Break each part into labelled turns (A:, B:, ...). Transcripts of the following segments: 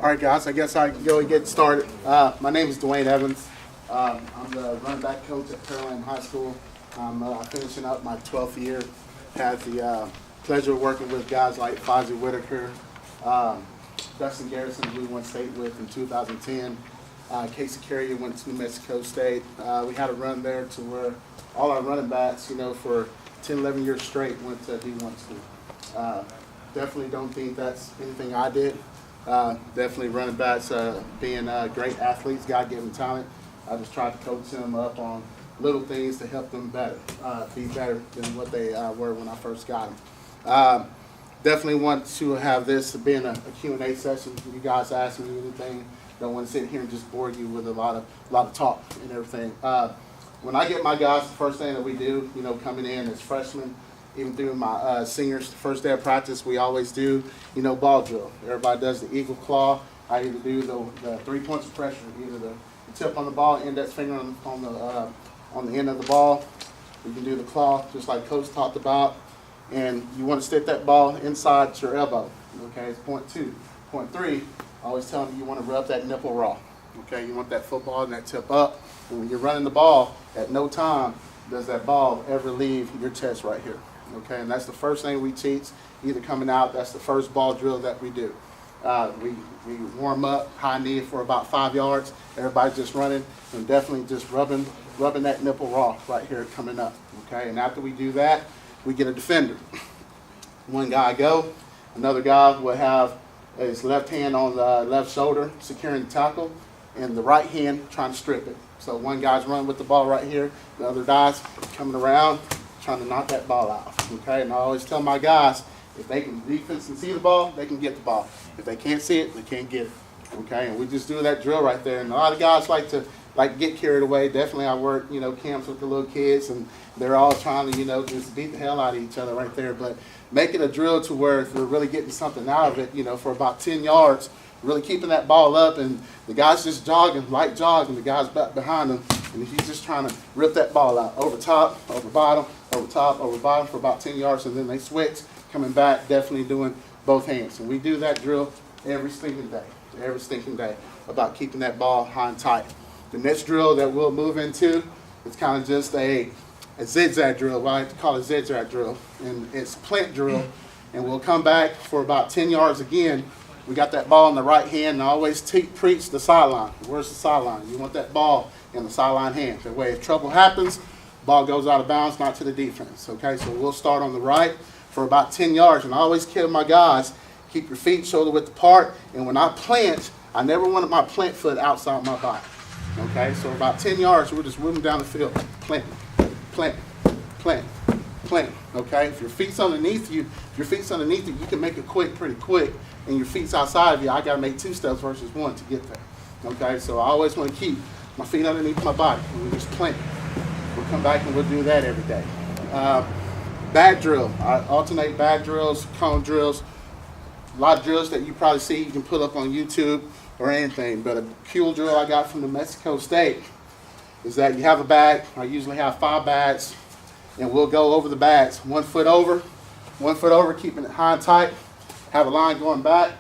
A: All right, guys, I guess I can go and get started. My name is Dwayne Evans. I'm the running back coach at Pearland High School. I'm finishing up my 12th year. Had the pleasure of working with guys like Fozzie Whitaker, Dustin Garrison, who we won state with in 2010. Casey Carrier went to New Mexico State. We had a run there to where all our running backs, for 10, 11 years straight went to D1 school. Definitely don't think that's anything I did. Definitely running backs being great athletes, God-given talent. I just tried to coach them up on little things to help them be better than what they were when I first got them. Definitely want to have this being a Q&A session. You guys ask me anything. Don't want to sit here and just bore you with a lot of talk and everything. When I get my guys, the first thing that we do, coming in as freshmen, even through my seniors, the first day of practice, we always do, ball drill. Everybody does the eagle claw. I either do the 3 points of pressure, either the tip on the ball, index finger on the end of the ball. You can do the claw, just like Coach talked about. And you want to stick that ball inside your elbow. Okay, it's point 2. Point 3, always telling you want to rub that nipple raw. Okay, you want that football and that tip up. And when you're running the ball, at no time does that ball ever leave your chest right here. Okay, and that's the first thing we teach, either coming out, that's the first ball drill that we do. We warm up, high knee for about 5 yards. Everybody's just running and definitely just rubbing that nipple raw right here coming up. Okay, and after we do that, we get a defender. One guy go, another guy will have his left hand on the left shoulder securing the tackle and the right hand trying to strip it. So one guy's running with the ball right here, the other guy's coming around trying to knock that ball out. Okay, and I always tell my guys, if they can defense and see the ball, they can get the ball. If they can't see it, they can't get it. Okay, and we just do that drill right there. And a lot of guys like to get carried away. Definitely, I work camps with the little kids, and they're all trying to just beat the hell out of each other right there. But make it a drill to where if they're really getting something out of it, for about 10 yards, really keeping that ball up, and the guy's just jogging, light jogging, the guy's back behind him, and he's just trying to rip that ball out over top, over bottom, over top, over bottom for about 10 yards, and then they switch, coming back, definitely doing both hands. And we do that drill every stinking day, about keeping that ball high and tight. The next drill that we'll move into, it's kind of just a zigzag drill, what I like to call a zigzag drill, and it's a plant drill, and we'll come back for about 10 yards again. We got that ball in the right hand, and I always preach the sideline. Where's the sideline? You want that ball in the sideline hand. That way, if trouble happens, ball goes out of bounds, not to the defense. Okay, so we'll start on the right for about 10 yards, and I always tell my guys, keep your feet shoulder width apart, and when I plant, I never wanted my plant foot outside my body. Okay, so about 10 yards, we're just moving down the field, plant, plant, plant, plant. Okay, if your feet's underneath you, you can make it pretty quick, and your feet's outside of you, I gotta make 2 steps versus 1 to get there. Okay, so I always want to keep my feet underneath my body, and we just plant. We'll come back and we'll do that every day. Bag drill, I alternate bag drills, cone drills, a lot of drills that you probably see you can put up on YouTube or anything, but a cool drill I got from New Mexico State is that you have a bag. I usually have 5 bags, and we'll go over the bags. 1 foot over, keeping it high and tight. Have a line going back,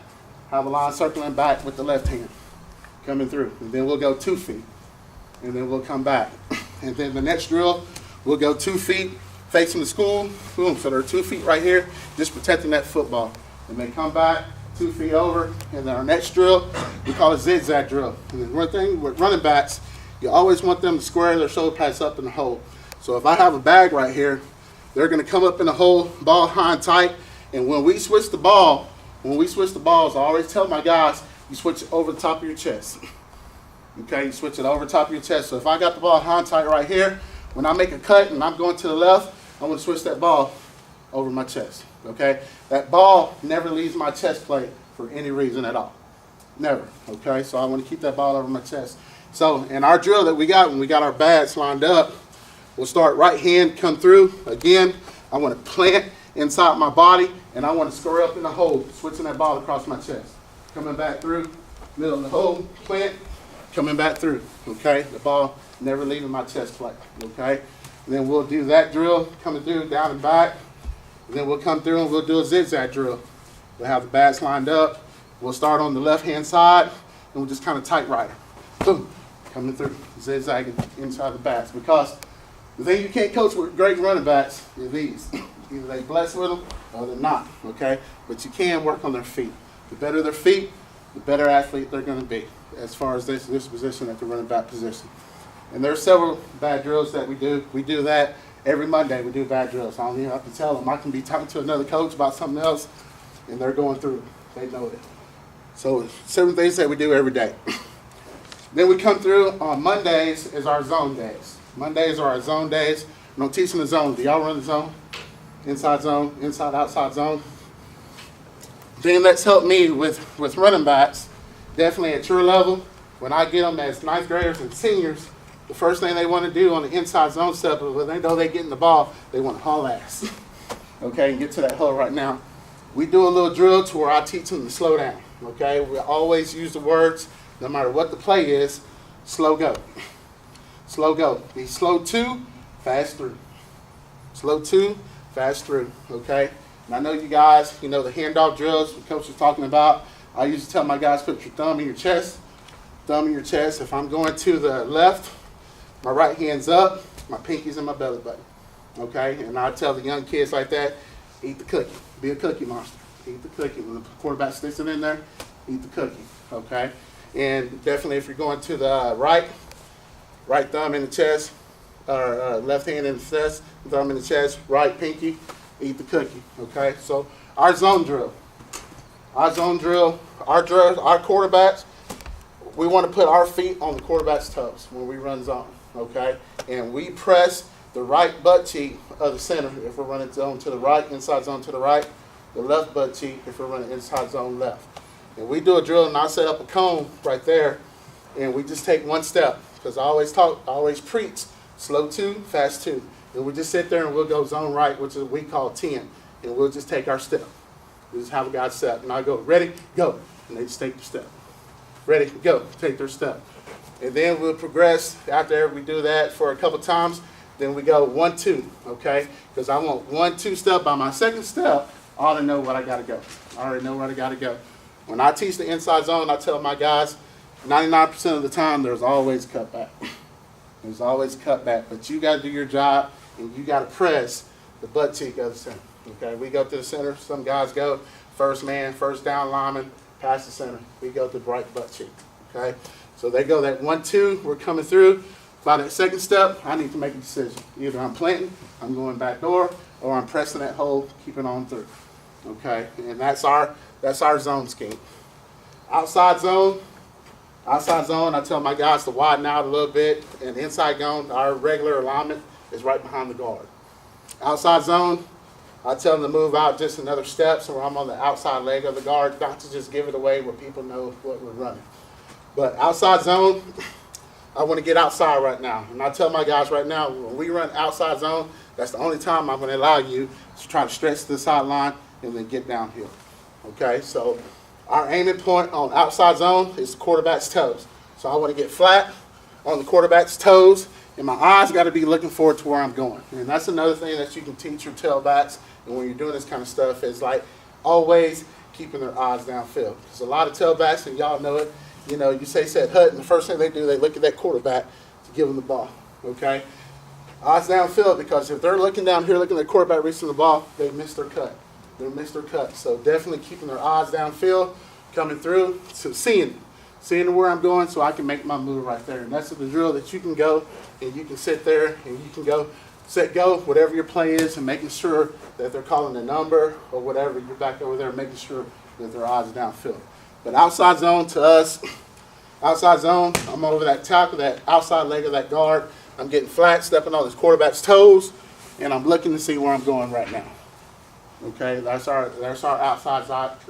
A: have a line circling back with the left hand coming through. And then we'll go 2 feet, and then we'll come back. And then the next drill, we'll go 2 feet facing the school. Boom, so there are 2 feet right here, just protecting that football. And then come back, 2 feet over, and then our next drill, we call it zigzag drill. And then one thing with running backs, you always want them to square their shoulder pads up in the hole. So if I have a bag right here, they're going to come up in the hole, ball high and tight. And when we switch the balls, I always tell my guys, you switch it over the top of your chest. Okay, you switch it over the top of your chest. So if I got the ball high and tight right here, when I make a cut and I'm going to the left, I'm going to switch that ball over my chest. Okay, that ball never leaves my chest plate for any reason at all. Never. Okay, so I want to keep that ball over my chest. So in our drill that we got, when we got our bags lined up, we'll start right hand, come through. Again, I want to plant inside my body, and I want to square up in the hole, switching that ball across my chest. Coming back through, middle of the hole, plant, coming back through. Okay, the ball never leaving my chest plate. Okay, and then we'll do that drill, coming through, down and back. And then we'll come through and we'll do a zigzag drill. We'll have the bags lined up, We'll start on the left-hand side, and we'll just kind of tight right her. Boom, coming through, zigzagging inside the backs. Because the thing you can't coach with great running backs is these. Either they blessed with them or they're not, okay? But you can work on their feet. The better their feet, the better athlete they're going to be as far as this position at the running back position. And there are several bad drills that we do. We do that every Monday. We do bad drills. I don't even have to tell them. I can be talking to another coach about something else, and they're going through it. They know it. So 7 things that we do every day. Then we come through on Mondays is our zone days. Mondays are our zone days. I'm teaching the zone. Do y'all run the zone? Inside zone, inside, outside zone. Then that's helped me with running backs, definitely at your level. When I get them as ninth graders and seniors, the first thing they want to do on the inside zone step is when they know they're getting the ball, they want to haul ass. Okay, and get to that huddle right now. We do a little drill to where I teach them to slow down. Okay, we always use the words, no matter what the play is, slow go. Slow go. Be slow 2, fast 3. Slow 2, fast through, okay? And I know you guys, you know the handoff drills the coach was talking about. I used to tell my guys, put your thumb in your chest. Thumb in your chest. If I'm going to the left, my right hand's up, my pinky's in my belly button, okay? And I tell the young kids like that, eat the cookie. Be a cookie monster. Eat the cookie. When the quarterback sticks it in there, eat the cookie, okay? And definitely if you're going to the right thumb in the chest, or left hand in the chest, thumb in the chest, right pinky, eat the cookie, okay? So our zone drill, our quarterbacks, we want to put our feet on the quarterback's toes when we run zone, okay? And we press the right butt cheek of the center if we're running zone to the right, inside zone to the right, the left butt cheek if we're running inside zone left. And we do a drill, and I set up a cone right there, and we just take one step, because I always preach, slow 2, fast 2. And we just sit there and we'll go zone right, which is what we call 10. And we'll just take our step. We just have a guy step. And I go, ready, go. And they just take their step. Ready, go, take their step. And then we'll progress after we do that for a couple times. Then we go 1, 2, okay? Because I want 1, 2 step. By my second step, I ought to know what I got to go. I already know where I got to go. When I teach the inside zone, I tell my guys, 99% of the time, there's always a cutback. There's always a cutback, but you got to do your job, and you got to press the butt cheek of the center. Okay, we go to the center. Some guys go first man, first down lineman, past the center. We go to the right butt cheek. Okay, so they go that 1, 2. We're coming through. By that second step, I need to make a decision. Either I'm planting, I'm going back door, or I'm pressing that hole, keeping on through. Okay, and that's our zone scheme. Outside zone, I tell my guys to widen out a little bit, and inside zone, our regular alignment is right behind the guard. Outside zone, I tell them to move out just another step, so I'm on the outside leg of the guard, not to just give it away where people know what we're running. But outside zone, I want to get outside right now. And I tell my guys right now, when we run outside zone, that's the only time I'm going to allow you to try to stretch the sideline and then get downhill. Okay, so our aiming point on outside zone is the quarterback's toes. So I want to get flat on the quarterback's toes, and my eyes got to be looking forward to where I'm going. And that's another thing that you can teach your tailbacks, and when you're doing this kind of stuff, is like always keeping their eyes downfield. Because a lot of tailbacks, and y'all know it, you know, you say set hut, and the first thing they do, they look at that quarterback to give them the ball. Okay? Eyes downfield, because if they're looking down here, looking at the quarterback reaching the ball, they miss their cut. They miss their cut. So definitely keeping their eyes downfield, coming through, so seeing where I'm going so I can make my move right there. And that's the drill that you can go and you can sit there and you can go, set, go, whatever your play is, and making sure that they're calling the number or whatever. You're back over there making sure that their eyes are downfield. But outside zone to us, outside zone, I'm over that tackle, that outside leg of that guard. I'm getting flat, stepping on this quarterback's toes, and I'm looking to see where I'm going right now. Okay, that's our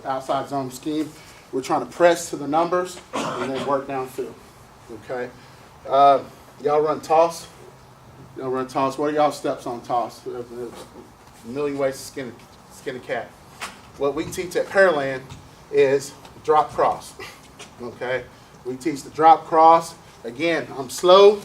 A: outside zone scheme. We're trying to press to the numbers and then work downfield. Okay, y'all run toss. Y'all run toss. What are y'all steps on toss? A million ways to skin a cat. What we teach at Pearland is drop cross. Okay, we teach the drop cross. Again, I'm slow.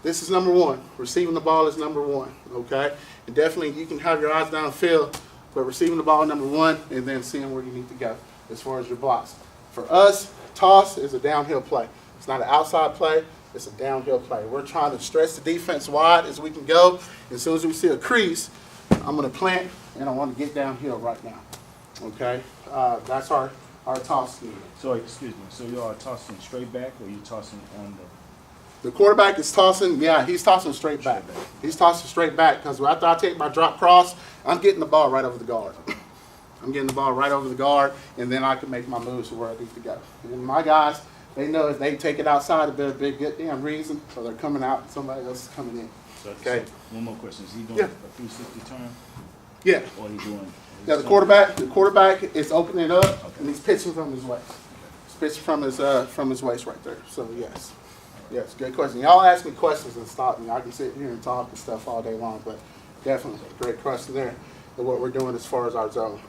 A: This is number one. Receiving the ball is number one. Okay, and definitely you can have your eyes downfield, but receiving the ball number one, and then seeing where you need to go. as far as your blocks. For us, toss is a downhill play. It's not an outside play, it's a downhill play. We're trying to stretch the defense wide as we can go. As soon as we see a crease, I'm going to plant, and I want to get downhill right now. Okay? That's our toss scheme.
B: So, excuse me, so you are tossing straight back, or you tossing on
A: The quarterback is tossing, yeah, he's tossing straight back. He's tossing straight back because after I take my drop cross, I'm getting the ball right over the guard. I'm getting the ball right over the guard, and then I can make my moves to where I need to go. And my guys, they know if they take it outside, there's a big good damn reason, so they're coming out and somebody else is coming in. Okay.
B: So one more question. Is he doing
A: Yeah.
B: a 360 turn?
A: Yeah.
B: Or he doing?
A: Yeah, the quarterback is opening up, and he's pitching from his waist. He's pitching from his waist right there. So yes. Yes, good question. Y'all ask me questions and stop me. I can sit here and talk and stuff all day long, but definitely great question there. And what we're doing as far as our zone.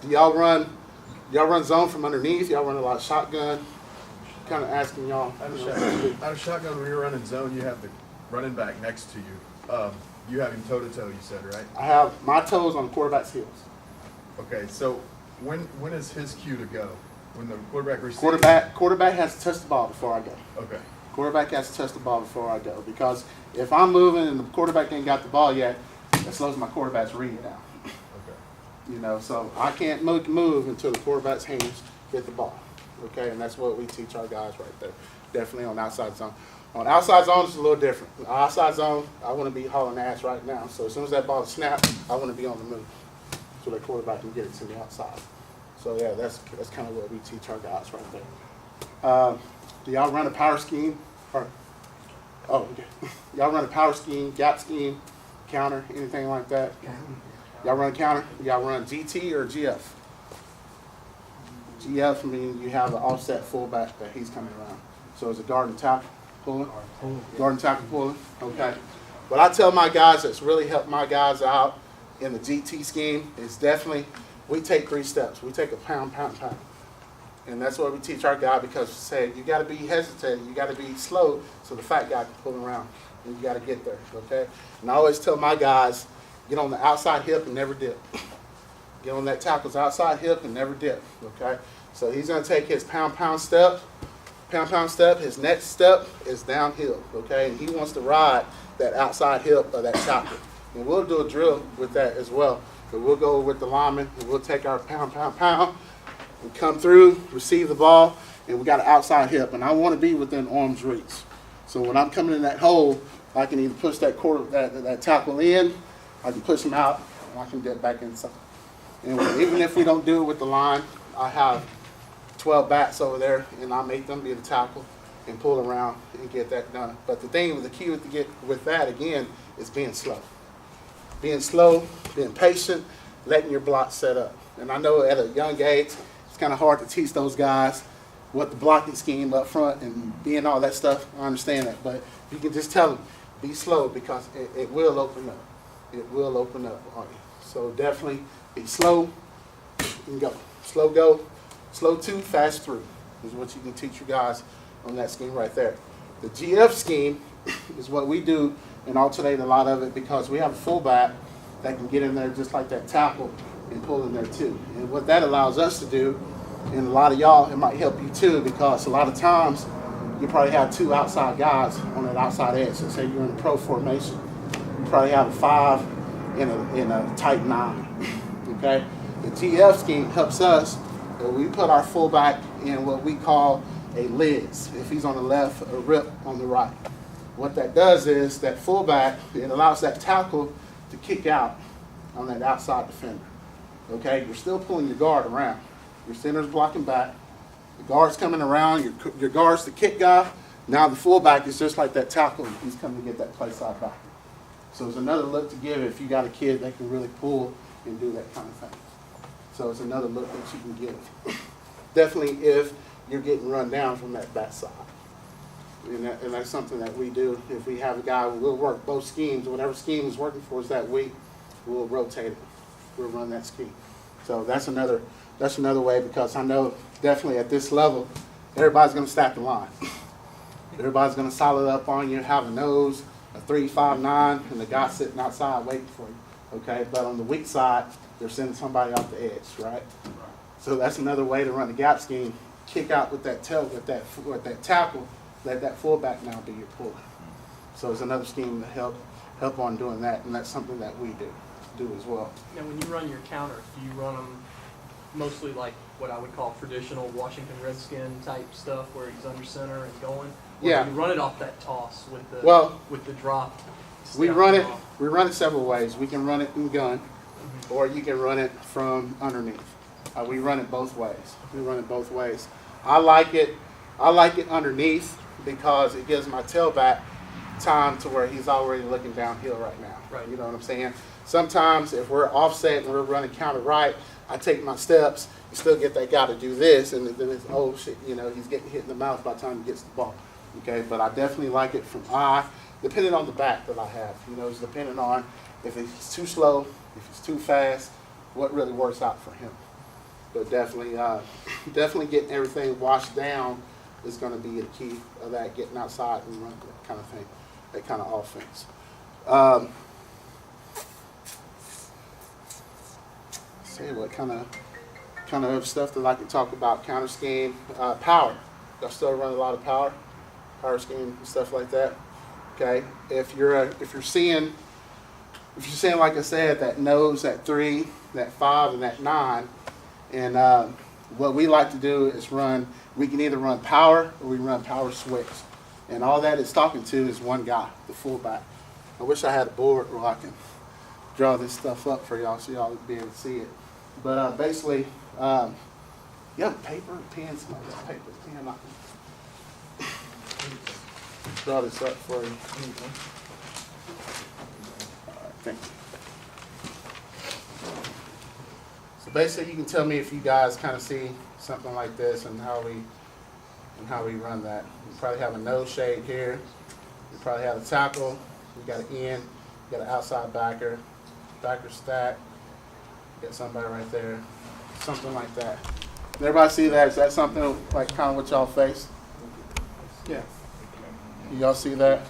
A: Do y'all run zone from underneath? Y'all run a lot of shotgun? Kind of asking y'all.
C: Out of shotgun, when you're running zone, you have the running back next to you. You have him toe to toe, you said, right?
A: I have my toes on the quarterback's heels.
C: Okay, so when is his cue to go? When the quarterback receives?
A: Quarterback has to touch the ball before I go.
C: Okay.
A: Quarterback has to touch the ball before I go, because if I'm moving and the quarterback ain't got the ball yet, that slows my quarterback's read down.
C: Okay.
A: You know, so I can't move until the quarterback's hands hit the ball. Okay, and that's what we teach our guys right there. Definitely on outside zone. On outside zone, it's a little different. Outside zone, I want to be hauling ass right now. So as soon as that ball snaps, I want to be on the move, so the quarterback can get it to the outside. So yeah, that's kind of what we teach our guys right there. Do y'all run a power scheme? Or, okay. Y'all run a power scheme, gap scheme, counter, anything like that? Y'all run counter? Y'all run GT or GF? GF means you have an offset fullback that he's coming around. So it's a guard and tackle pulling? Guard and tackle pulling, okay. What I tell my guys that's really helped my guys out in the GT scheme is definitely, we take 3 steps. We take a pound. And that's what we teach our guy, because we say you got to be hesitant, you got to be slow so the fat guy can pull around. And you got to get there, okay? And I always tell my guys, get on the outside hip and never dip. Get on that tackle's outside hip and never dip, okay? So he's going to take his pound step. His next step is downhill, okay? And he wants to ride that outside hip of that tackle. And we'll do a drill with that as well. But we'll go with the lineman and we'll take our pound. We come through, receive the ball, and we got an outside hip. And I want to be within arm's reach. So when I'm coming in that hole, I can either push that tackle in, I can push him out, and I can get back inside. And even if we don't do it with the line, I have 12 bats over there, and I make them be the tackle and pull around and get that done. But the key to get with that, again, is being slow. Being slow, being patient, letting your block set up. And I know at a young age, it's kind of hard to teach those guys what the blocking scheme up front and being all that stuff. I understand that. But you can just tell them, be slow, because it will open up. It will open up on you. So definitely be slow and go. Slow go, slow 2, fast 3 is what you can teach your guys on that scheme right there. The GF scheme is what we do and alternate a lot of it, because we have a fullback that can get in there just like that tackle and pull in there too. And what that allows us to do, and a lot of y'all, it might help you too, because a lot of times you probably have 2 outside guys on that outside edge. So say you're in a pro formation, you probably have a 5 in a tight 9. Okay? The GF scheme helps us. We put our fullback in what we call a Liz. If he's on the left, a rip on the right. What that does is that fullback, it allows that tackle to kick out on that outside defender. Okay, you're still pulling your guard around. Your center's blocking back. The guard's coming around. Your guard's the kick guy. Now the fullback is just like that tackle. He's coming to get that play side back. So it's another look to give if you got a kid that can really pull and do that kind of thing. So it's another look that you can give. Definitely if you're getting run down from that back side. And that's something that we do. If we have a guy, we'll work both schemes. Whatever scheme is working for us that week, we'll rotate it. We'll run that scheme. So that's another way, because I know definitely at this level, everybody's going to stack the line. Everybody's going to solid up on you, have a nose, a 3-5-9, and the guy sitting outside waiting for you. Okay, but on the weak side, they're sending somebody off the edge, right? So that's another way to run the gap scheme. Kick out with that tail, with that tackle, let that fullback now be your puller. So it's another scheme to help on doing that, and that's something that we do as well.
D: Now, when you run your counters, do you run them mostly like what I would call traditional Washington Redskin type stuff, where he's under center and going? Or
A: Yeah.
D: do you run it off that toss with the drop?
A: We run it several ways. We can run it in gun, or you can run it from underneath. We run it both ways. I like it underneath because it gives my tailback time to where he's already looking downhill right now.
D: Right.
A: You know what I'm saying? Sometimes if we're offset and we're running counter right, I take my steps, you still get that guy to do this, and then it's, oh shit, he's getting hit in the mouth by the time he gets the ball. Okay, but I definitely like it from eye, depending on the back that I have. It's depending on if it's too slow, if it's too fast, what really works out for him. But definitely getting everything washed down is going to be the key of that, getting outside and running that kind of thing, that kind of offense. See what kind of stuff that I can talk about. Counter scheme, power. I still run a lot of power scheme and stuff like that. Okay, if you're seeing like I said, that nose, that 3, that 5, and that 9. And what we like to do is we can either run power or we run power switch. And all that it's talking to is one guy, the fullback. I wish I had a board where I can draw this stuff up for y'all so y'all would be able to see it. But basically, you have paper and pen, somebody got paper and pen. I can draw this up for you. All right, thank you. So basically, you can tell me if you guys kind of see something like this and how we run that. You probably have a nose shade here. You probably have a tackle. You got an end. You got an outside backer stack. You got somebody right there. Something like that. Did everybody see that? Is that something like kind of what y'all face? Yeah. Y'all see that?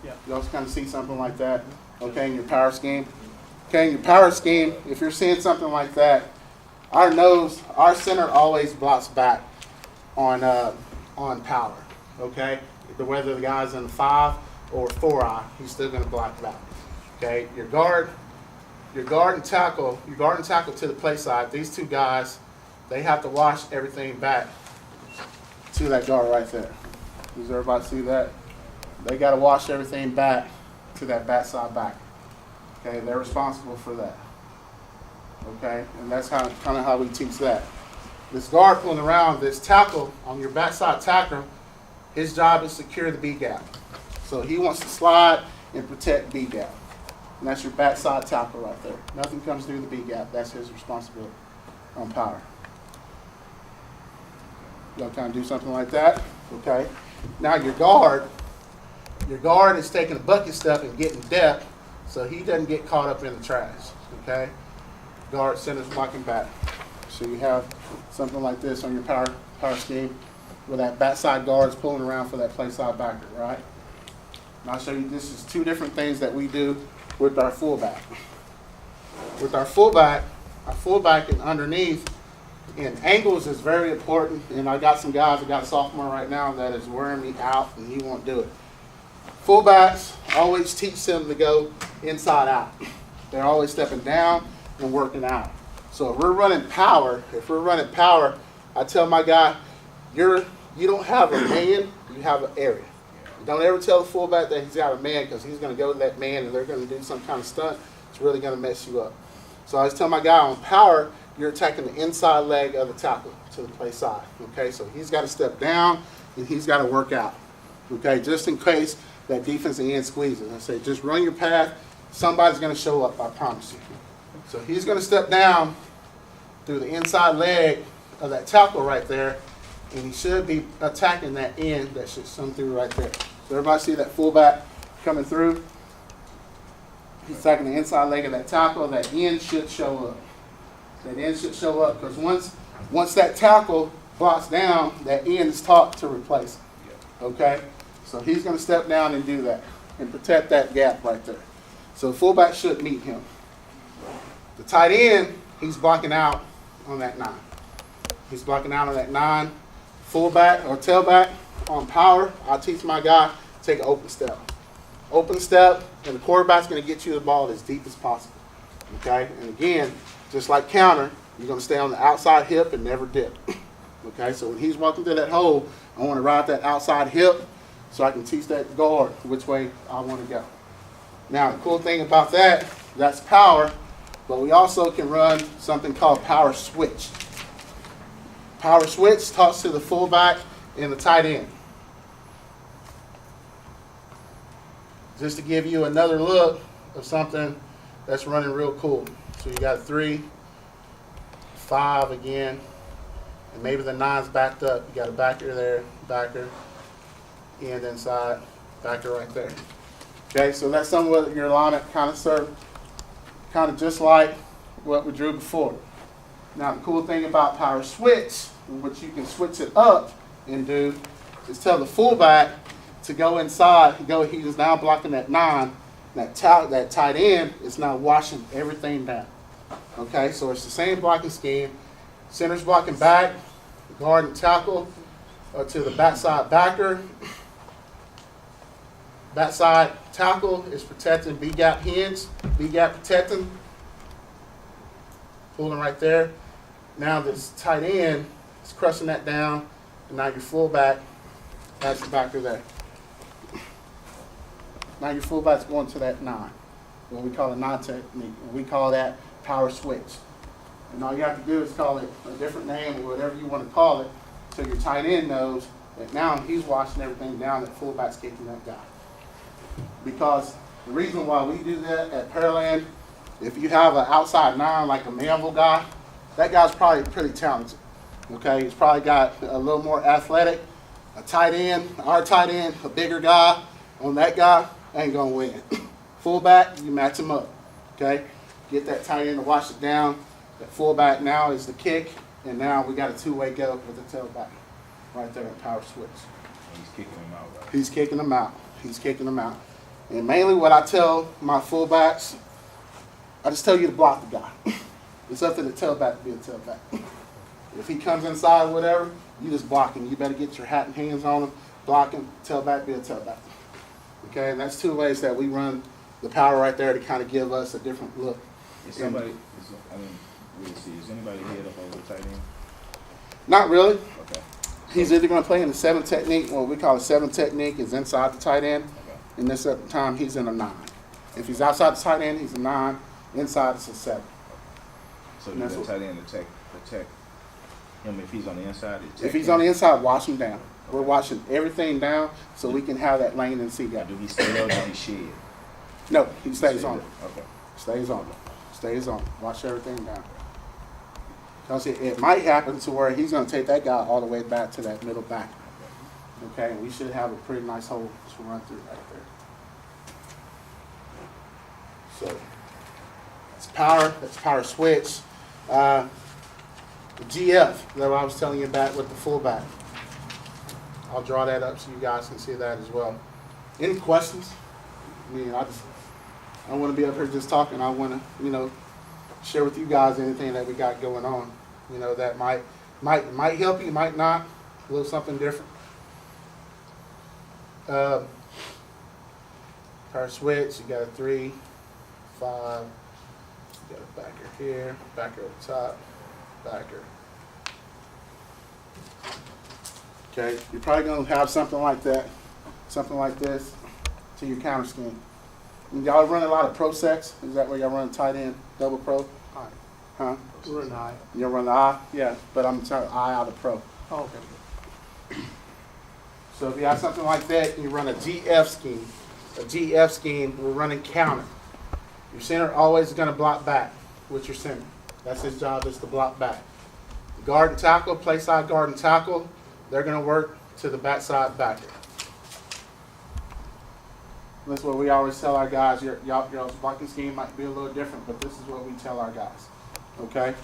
D: Yeah.
A: Y'all kind of see something like that? Okay, in your power scheme. Okay, in your power scheme, if you're seeing something like that, our center always blocks back on power. Okay, whether the guy's in the 5 or 4-eye, he's still going to block back. Okay, your guard and tackle to the play side. These two guys, they have to wash everything back to that guard right there. Does everybody see that? They got to wash everything back to that backside back. Okay, they're responsible for that. Okay, and that's kind of how we teach that. This guard pulling around, this tackle on your backside tackle, his job is to secure the B gap. So he wants to slide and protect B gap. And that's your backside tackle right there. Nothing comes through the B gap. That's his responsibility on power. Y'all kind of do something like that. Okay. Now your guard is taking the bucket stuff and getting depth so he doesn't get caught up in the trash. Okay. Guard, center's blocking back. So you have something like this on your power scheme where that backside guard is pulling around for that play side backer, right? And I'll show you, this is two different things that we do with our fullback. With our fullback and underneath, and angles is very important. And I got some guys, I got a sophomore right now that is wearing me out and he won't do it. Fullbacks, always teach them to go inside out. They're always stepping down and working out. So if we're running power, I tell my guy, you don't have a man, you have an area. Don't ever tell the fullback that he's got a man, because he's going to go to that man and they're going to do some kind of stunt. It's really going to mess you up. So I always tell my guy on power, you're attacking the inside leg of the tackle to the play side. Okay, so he's got to step down and he's got to work out. Okay, just in case that defensive end squeezes. I say, just run your path. Somebody's going to show up, I promise you. So he's going to step down through the inside leg of that tackle right there, and he should be attacking that end that should come through right there. So everybody see that fullback coming through? He's attacking the inside leg of that tackle. That end should show up. That end should show up because once that tackle blocks down, that end is taught to replace it. Okay? So he's going to step down and do that and protect that gap right there. So the fullback should meet him. The tight end he's blocking out on that 9. He's blocking out on that 9. Fullback or tailback on power, I teach my guy, take an open step. Open step, and the quarterback's going to get you the ball as deep as possible. Okay? And again, just like counter, you're going to stay on the outside hip and never dip. Okay? So when he's walking through that hole, I want to ride that outside hip so I can teach that guard which way I want to go. Now, the cool thing about that, that's power, but we also can run something called power switch. Power switch talks to the fullback and the tight end. Just to give you another look of something that's running real cool. So you got 3, 5 again, and maybe the 9's backed up. You got a backer there, backer, end inside, backer right there. Okay, so that's some of your alignment kind of just like what we drew before. Now the cool thing about power switch, which you can switch it up and do, is tell the fullback to go inside. He is now blocking that 9. That tight end is now washing everything down. Okay, so it's the same blocking scheme. Center's blocking back, guard and tackle to the backside backer. Backside tackle is protecting B-gap hinge. B-gap protecting. Pulling right there. Now this tight end is crushing that down, and now your fullback has the backer there. Now your fullback's going to that 9, what we call a 9 technique, and we call that power switch. And all you have to do is call it a different name or whatever you want to call it, so your tight end knows that now he's washing everything down, that fullback's kicking that guy. Because the reason why we do that at Pearland, if you have an outside 9 like a Manville guy, that guy's probably pretty talented. Okay, he's probably got a little more athletic. A tight end, our tight end, a bigger guy on that guy, ain't gonna win. Fullback, you match him up. Okay, get that tight end to wash it down. That fullback now is the kick, and now we got a 2-way go with the tailback right there at power switch.
B: He's kicking him out, right?
A: He's kicking them out. He's kicking them out. And mainly what I tell my fullbacks, I just tell you to block the guy. It's up to the tailback to be a tailback. If he comes inside, whatever, you just block him. You better get your hat and hands on him, block him, tailback, be a tailback. Okay, and that's 2 ways that we run the power right there to kind of give us a different look.
B: Is anybody head up over the tight end?
A: Not really.
B: Okay.
A: He's either going to play in the 7 technique, what we call a 7 technique is inside the tight end.
B: Okay.
A: And this time he's in a 9. If he's outside the tight end, he's a 9. Inside it's a 7.
B: So you got tight end protect him if he's on the inside?
A: If he's on the inside, wash him down. We're washing everything down so we can have that lane and see
B: Now,
A: gap.
B: do he stay there or do he shed?
A: No, he stays on.
B: Okay.
A: Stays on. Stays on. Wash everything down. Because it might happen to where he's going to take that guy all the way back to that middle back. Okay, and we should have a pretty nice hole to run through right there. So, that's power switch. The GF that I was telling you about with the fullback. I'll draw that up so you guys can see that as well. Any questions? I mean, I don't want to be up here just talking. I want to, share with you guys anything that we got going on. That might help you, might not. A little something different. Power switch. You got a 3, 5. You got a backer here, backer at the top, backer. Okay, you're probably going to have something like that, something like this to your counter scheme. And y'all run a lot of pro sets? Is that where y'all run tight end, double pro?
D: High.
A: Huh?
D: We're in high.
A: You run the I? Yeah, but I'm telling I out of pro.
D: Oh, okay.
A: So if you have something like that, you run a GF scheme. A GF scheme, we're running counter. Your center always is going to block back with your center. That's his job, is to block back. Guard and tackle, play side guard and tackle, they're going to work to the backside backer. That's what we always tell our guys. Your blocking scheme might be a little different, but this is what we tell our guys. Okay?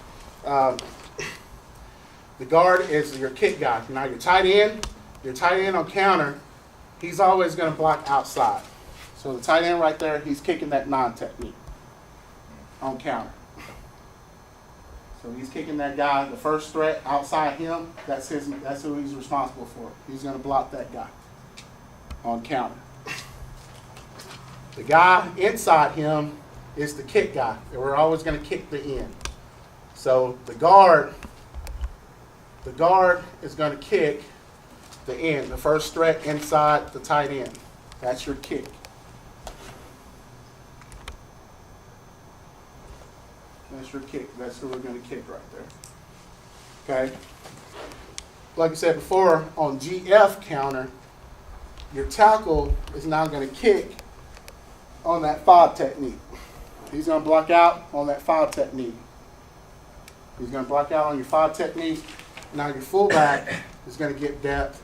A: The guard is your kick guy. Now your tight end on counter, he's always going to block outside. So the tight end right there, he's kicking that 9 technique on counter. So he's kicking that guy, the first threat outside him, that's who he's responsible for. He's going to block that guy on counter. The guy inside him is the kick guy, and we're always going to kick the end. So the guard is going to kick the end, the first threat inside the tight end. That's your kick. That's your kick. That's who we're going to kick right there. Okay? Like I said before, on GF counter, your tackle is now going to kick on that foul technique. He's going to block out on that foul technique. He's going to block out on your foul technique. Now your fullback is going to get depth,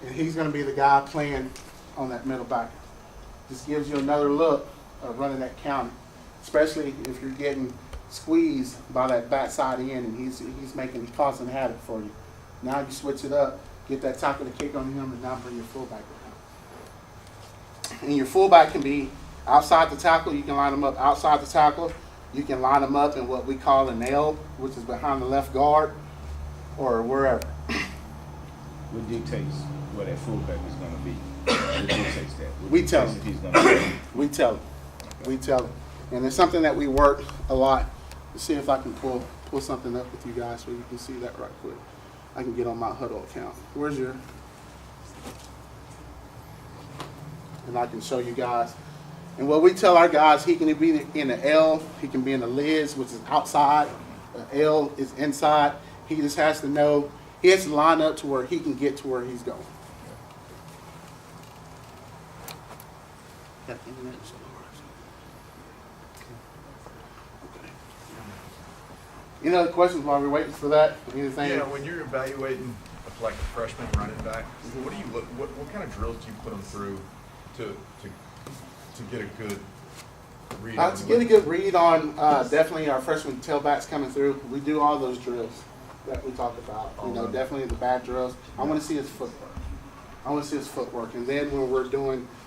A: and he's going to be the guy playing on that middle backer. This gives you another look of running that counter, especially if you're getting squeezed by that backside end and he's causing havoc for you. Now you switch it up, get that tackle to kick on him, and now bring your fullback around. And your fullback can be outside the tackle. You can line them up outside the tackle. You can line them up in what we call an L, which is behind the left guard, or wherever.
B: What dictates where that fullback is going to be? What dictates that? What
A: We tell
B: dictates
A: him.
B: if he's going to be?
A: We tell them. We tell them. And it's something that we work a lot. Let's see if I can pull something up with you guys so you can see that right quick. I can get on my huddle account. Where's your... And I can show you guys. And what we tell our guys, he can be in the L, he can be in the lids, which is outside. The L is inside. He just has to know, he has to line up to where he can get to where he's going. Any other questions while we're waiting for that? Anything?
C: Yeah, when you're evaluating like a freshman running back, what do you look? What kind of drills do you put them through to get a good read?
A: To get a good read on definitely our freshman tailbacks coming through. We do all those drills that we talk about. You know, definitely the bad drills. I want to see his footwork. And then when we're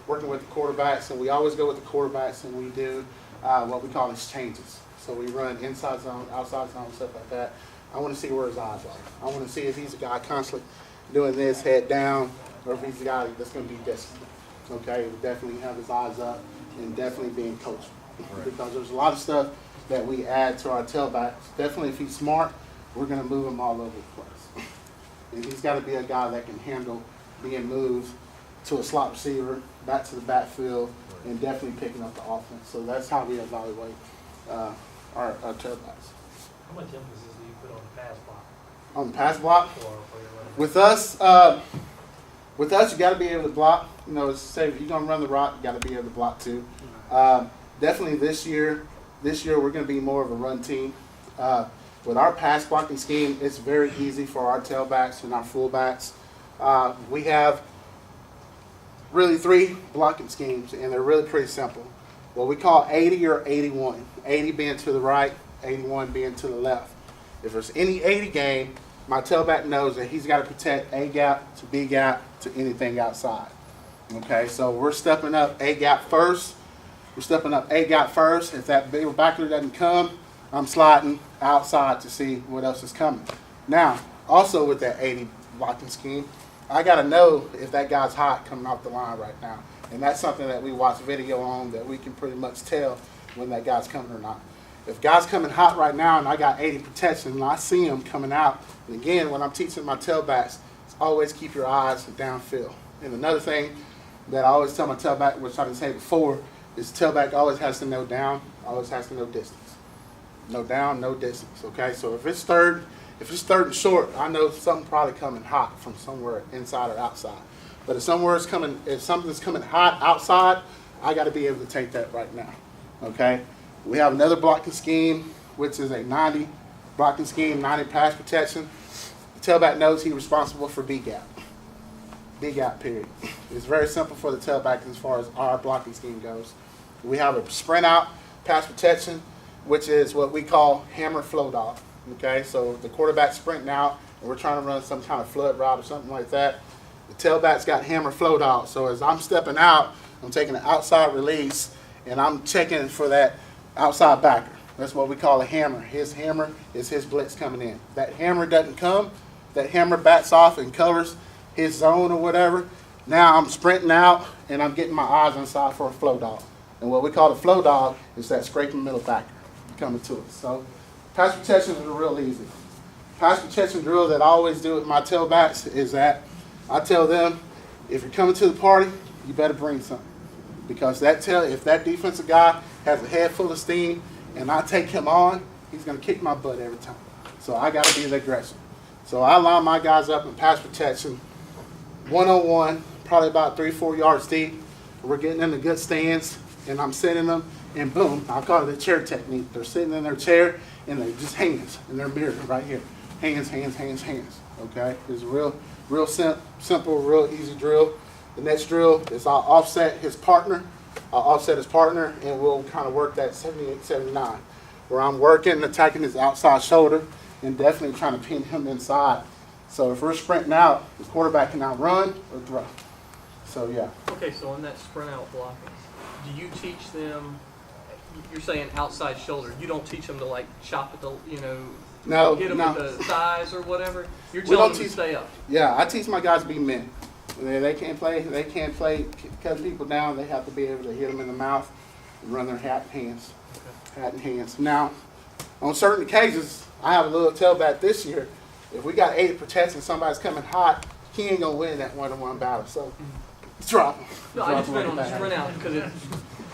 A: working with the quarterbacks, and we always go with the quarterbacks, and we do what we call exchanges. So we run inside zone, outside zone, stuff like that. I want to see where his eyes are. I want to see if he's a guy constantly doing this, head down, or if he's a guy that's going to be disciplined. Okay, we definitely have his eyes up and definitely being coached. Right. Because there's a lot of stuff that we add to our tailbacks. Definitely if he's smart, we're going to move him all over the place. And he's got to be a guy that can handle being moved to a slot receiver, back to the backfield, and definitely picking up the offense. So that's how we evaluate our tailbacks.
E: How much emphasis do you put on the pass block?
A: On the pass block?
E: For your running back?
A: With us, you got to be able to block. You know, say if you're gonna run the rock, you got to be able to block too. Definitely this year we're going to be more of a run team. With our pass blocking scheme, it's very easy for our tailbacks and our fullbacks. We have really 3 blocking schemes, and they're really pretty simple. What we call 80 or 81. 80 being to the right, 81 being to the left. If there's any 80 game, my tailback knows that he's got to protect A gap to B gap to anything outside. Okay, so we're stepping up A gap first. If that big backer doesn't come, I'm sliding outside to see what else is coming. Now, also with that 80 blocking scheme, I got to know if that guy's hot coming off the line right now. And that's something that we watch video on that we can pretty much tell when that guy's coming or not. If guy's coming hot right now and I got 80 protection and I see him coming out, and again, when I'm teaching my tailbacks, it's always keep your eyes downfield. And another thing that I always tell my tailback, which I didn't say before, is tailback always has to know down, always has to know distance. No down, no distance, okay? So if it's third and short, I know something probably coming hot from somewhere inside or outside. But if something's coming hot outside, I got to be able to take that right now, okay? We have another blocking scheme, which is a 90 blocking scheme, 90 pass protection. The tailback knows he's responsible for B gap. B gap, period. It's very simple for the tailback as far as our blocking scheme goes. We have a sprint out pass protection, which is what we call hammer float off. Okay, so the quarterback's sprinting out, and we're trying to run some kind of flood route or something like that. The tailback's got hammer float out. So as I'm stepping out, I'm taking an outside release, and I'm checking for that outside backer. That's what we call a hammer. His hammer is his blitz coming in. That hammer doesn't come, that hammer backs off and covers his zone or whatever. Now I'm sprinting out and I'm getting my eyes inside for a flow dog. And what we call a flow dog is that scraping middle backer coming to us. So pass protection is real easy. Pass protection drill that I always do with my tailbacks is that I tell them, if you're coming to the party, you better bring something. Because if that defensive guy has a head full of steam and I take him on, he's going to kick my butt every time. So I got to be the aggressor. So I line my guys up in pass protection, one-on-one, probably about 3-4 yards deep. We're getting in the good stands, and I'm sitting them, and boom, I call it the chair technique. They're sitting in their chair, and they're just hands, and they're mirrored right here. Hands, hands, hands, hands, okay? It's a real simple, real easy drill. The next drill is I'll offset his partner. And we'll kind of work that 78, 79, where I'm working, attacking his outside shoulder, and definitely trying to pin him inside. So if we're sprinting out, the quarterback can now run or throw. So yeah.
D: Okay, so on that sprint out blocking, do you teach them, you're saying outside shoulder, you don't teach them to like chop at the,
A: No,
D: get them
A: no.
D: at the thighs or whatever? You're
A: We
D: telling
A: don't
D: them to
A: teach-
D: stay up.
A: Yeah, I teach my guys to be men. They can't play cutting people down. They have to be able to hit them in the mouth and run their hat and hands. Now, on certain occasions, I have a little tailback this year. If we got 80 protects and somebody's coming hot, he ain't gonna win that one-on-one battle. So drop him.
D: No, I just meant on the sprint out because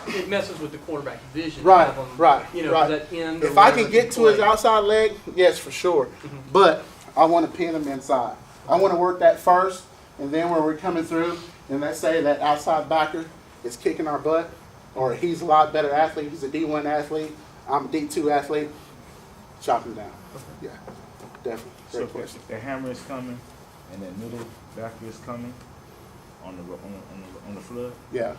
D: it messes with the quarterback vision. to
A: Right,
D: have 'em,
A: right, right.
D: That end or
A: If I can
D: whatever
A: get to his
D: play.
A: outside leg, yes, for sure. But I want to pin him inside. I want to work that first, and then when we're coming through, and let's say that outside backer is kicking our butt, or he's a lot better athlete, he's a D1 athlete, I'm a D2 athlete, chop him down. Yeah, definitely.
B: So
A: Great question.
B: the hammer is coming, and that middle backer is coming on the flood,
A: Yeah.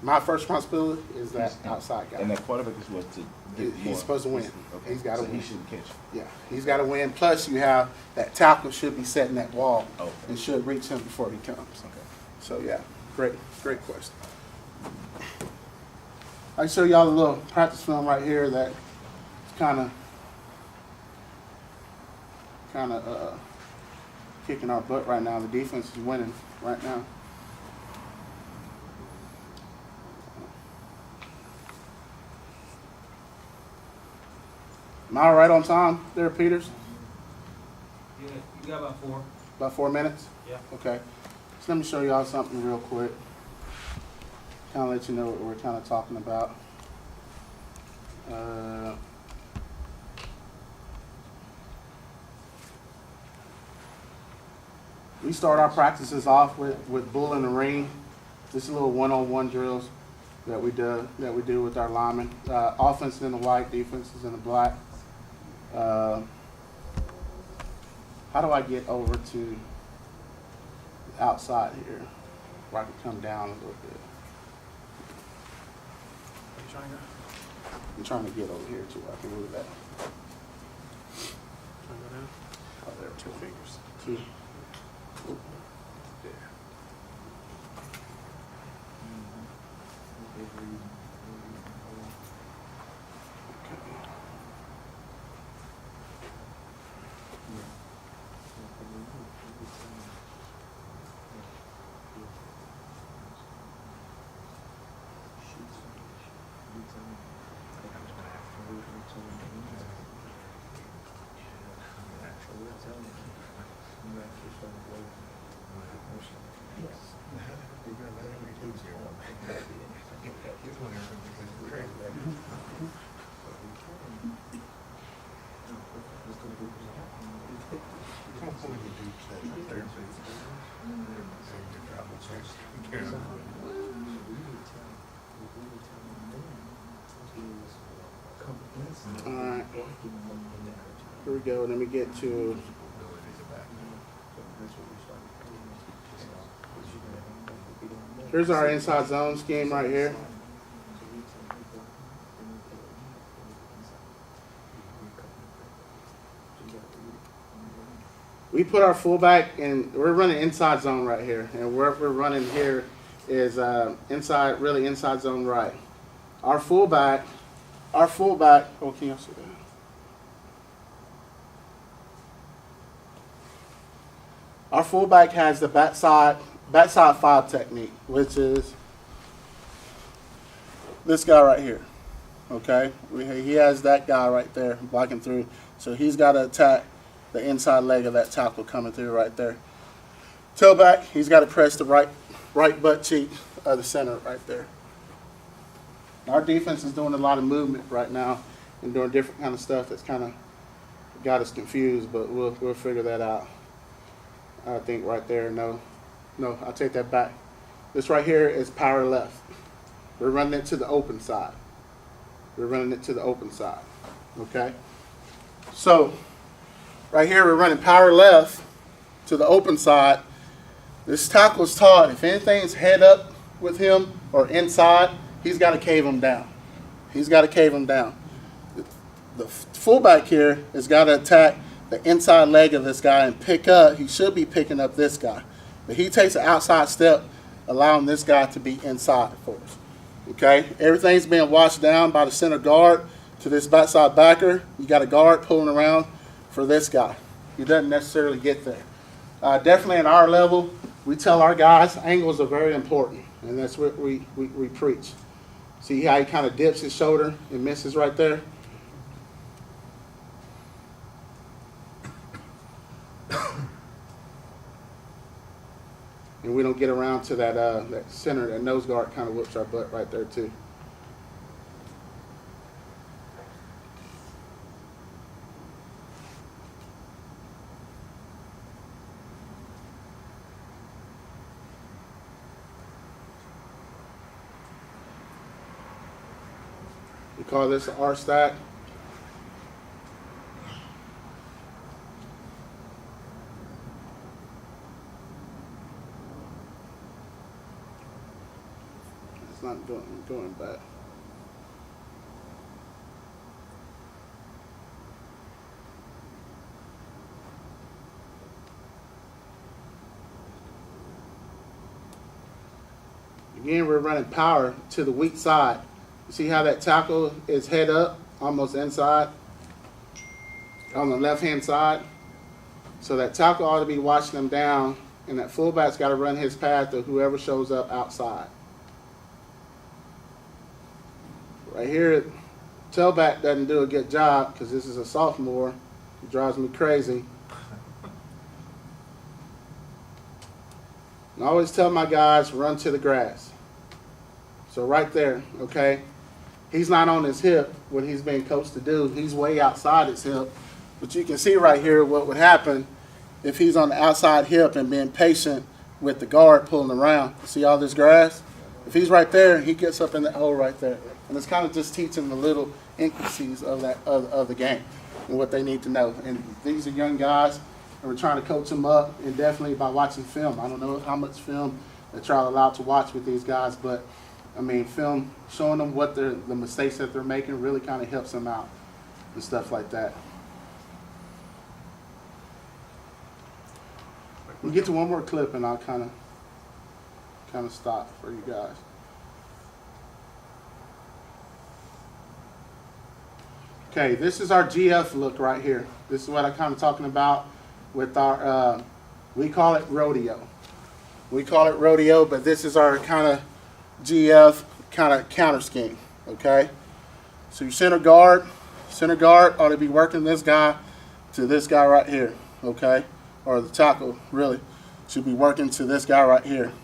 A: My first responsibility is that outside
B: and
A: guy.
B: that quarterback is what to get
A: He's
B: more.
A: supposed to win.
B: Okay.
A: He's gotta
B: so
A: win.
B: He shouldn't catch.
A: Yeah, he's got to win. Plus, you have that tackle should be setting that wall
B: Okay.
A: and should reach him before he comes.
B: Okay.
A: So yeah, great question. I show y'all a little practice film right here that kind of kicking our butt right now. The defense is winning right now. Am I right on time there, Peters?
E: Yeah, you got about 4.
A: About 4 minutes?
E: Yeah.
A: Okay. So let me show y'all something real quick. Kind of let you know what we're kind of talking about. We start our practices off with bull in the ring. Just a little one-on-one drills that we do with our linemen. Offense is in the white, defense is in the black. How do I get over to the outside here where I can come down a little bit? I'm trying to get over here too. I can move that. Oh, there, 2 fingers. 2. Oop. There. Okay. All right. Here we go. Let me get to. Here's our inside zone scheme right here. We put our fullback in, we're running inside zone right here. And where we're running here is inside zone right. Our fullback our fullback, oh, can you see that? Our fullback has the backside 5 technique, which is this guy right here. Okay, he has that guy right there blocking through, so he's got to attack the inside leg of that tackle coming through right there. Tailback, he's got to press the right butt cheek of the center right there. Our defense is doing a lot of movement right now and doing different kind of stuff that's kind of got us confused, but we'll figure that out. I think right there, no, I'll take that back. This right here is power left. We're running it to the open side. Okay? So, right here we're running power left to the open side. This tackle is taught, if anything's head up with him or inside, he's got to cave him down. The fullback here has got to attack the inside leg of this guy and pick up. He should be picking up this guy. But he takes an outside step, allowing this guy to be inside for us. Okay? Everything's being washed down by the center guard to this backside backer. You got a guard pulling around for this guy. He doesn't necessarily get there. Definitely at our level, we tell our guys angles are very important, and that's what we preach. See how he kind of dips his shoulder and misses right there? And we don't get around to that center, that nose guard kind of whoops our butt right there too. We call this an R stack. It's not going back. Again, we're running power to the weak side. You see how that tackle is head up, almost inside, on the left-hand side? So that tackle ought to be watching them down, and that fullback's got to run his path to whoever shows up outside. Right here, tailback doesn't do a good job because this is a sophomore. It drives me crazy. And I always tell my guys, run to the grass. So right there, okay? He's not on his hip, what he's being coached to do. He's way outside his hip. But you can see right here what would happen if he's on the outside hip and being patient with the guard pulling around. See all this grass? If he's right there, he gets up in the hole right there. And it's kind of just teaching the little intricacies of the game and what they need to know. And these are young guys, and we're trying to coach them up, and definitely by watching film. I don't know how much film that y'all allowed to watch with these guys, but I mean, film showing them what the mistakes that they're making really kind of helps them out and stuff like that. We'll get to one more clip, and I'll kind of stop for you guys. Okay, this is our GF look right here. This is what I'm kind of talking about with our, we call it rodeo. But this is our kind of GF kind of counter scheme, okay? So your center guard ought to be working this guy to this guy right here, okay? Or the tackle, really, should be working to this guy right here.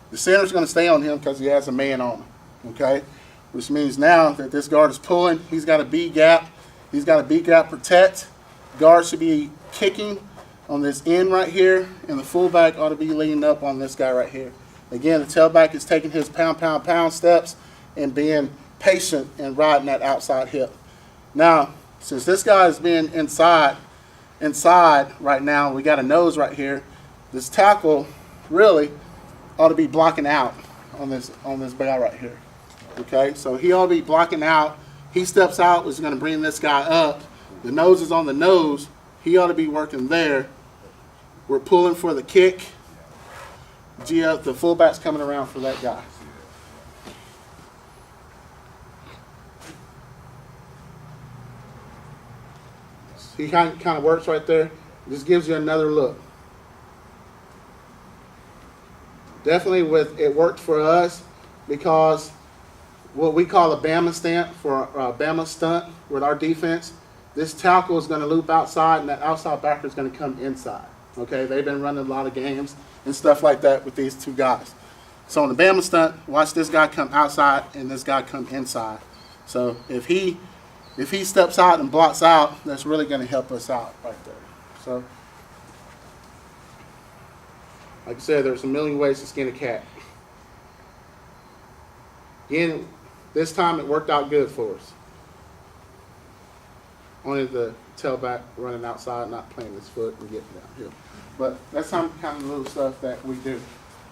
A: The center's going to stay on him because he has a man on him, okay? Which means now that this guard is pulling, he's got a B gap. He's got a B gap protect. Guard should be kicking on this end right here, and the fullback ought to be leaning up on this guy right here. Again, the tailback is taking his pound steps and being patient and riding that outside hip. Now, since this guy is being inside right now, we got a nose right here. This tackle really ought to be blocking out on this guy right here. Okay, so he ought to be blocking out. He steps out, which is going to bring this guy up. The nose is on the nose. He ought to be working there. We're pulling for the kick. The fullback's coming around for that guy. he kind of works right there. Just gives you another look. Definitely it worked for us because what we call a Bama stunt for Bama stunt with our defense. This tackle is going to loop outside, and that outside backer is going to come inside. Okay, they've been running a lot of games and stuff like that with these two guys. So on the Bama stunt, watch this guy come outside and this guy come inside. So if he steps out and blocks out, that's really going to help us out right there. So, like I said, there's a million ways to skin a cat. Again, this time it worked out good for us. Only the tailback running outside, not playing his foot and getting downhill. But that's some kind of little stuff that we do.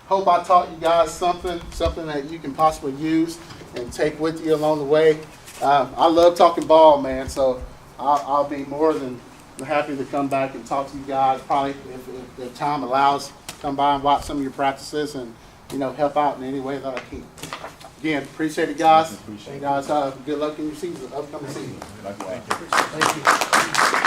A: Hope I taught you guys something that you can possibly use and take with you along the way. I love talking ball, man, so I'll be more than happy to come back and talk to you guys. Probably, if the time allows, come by and watch some of your practices and, help out in any way that I can. Again, appreciate it, guys.
B: Appreciate it.
A: Guys, good luck in your season, upcoming season.
B: Likewise.
D: Thank you.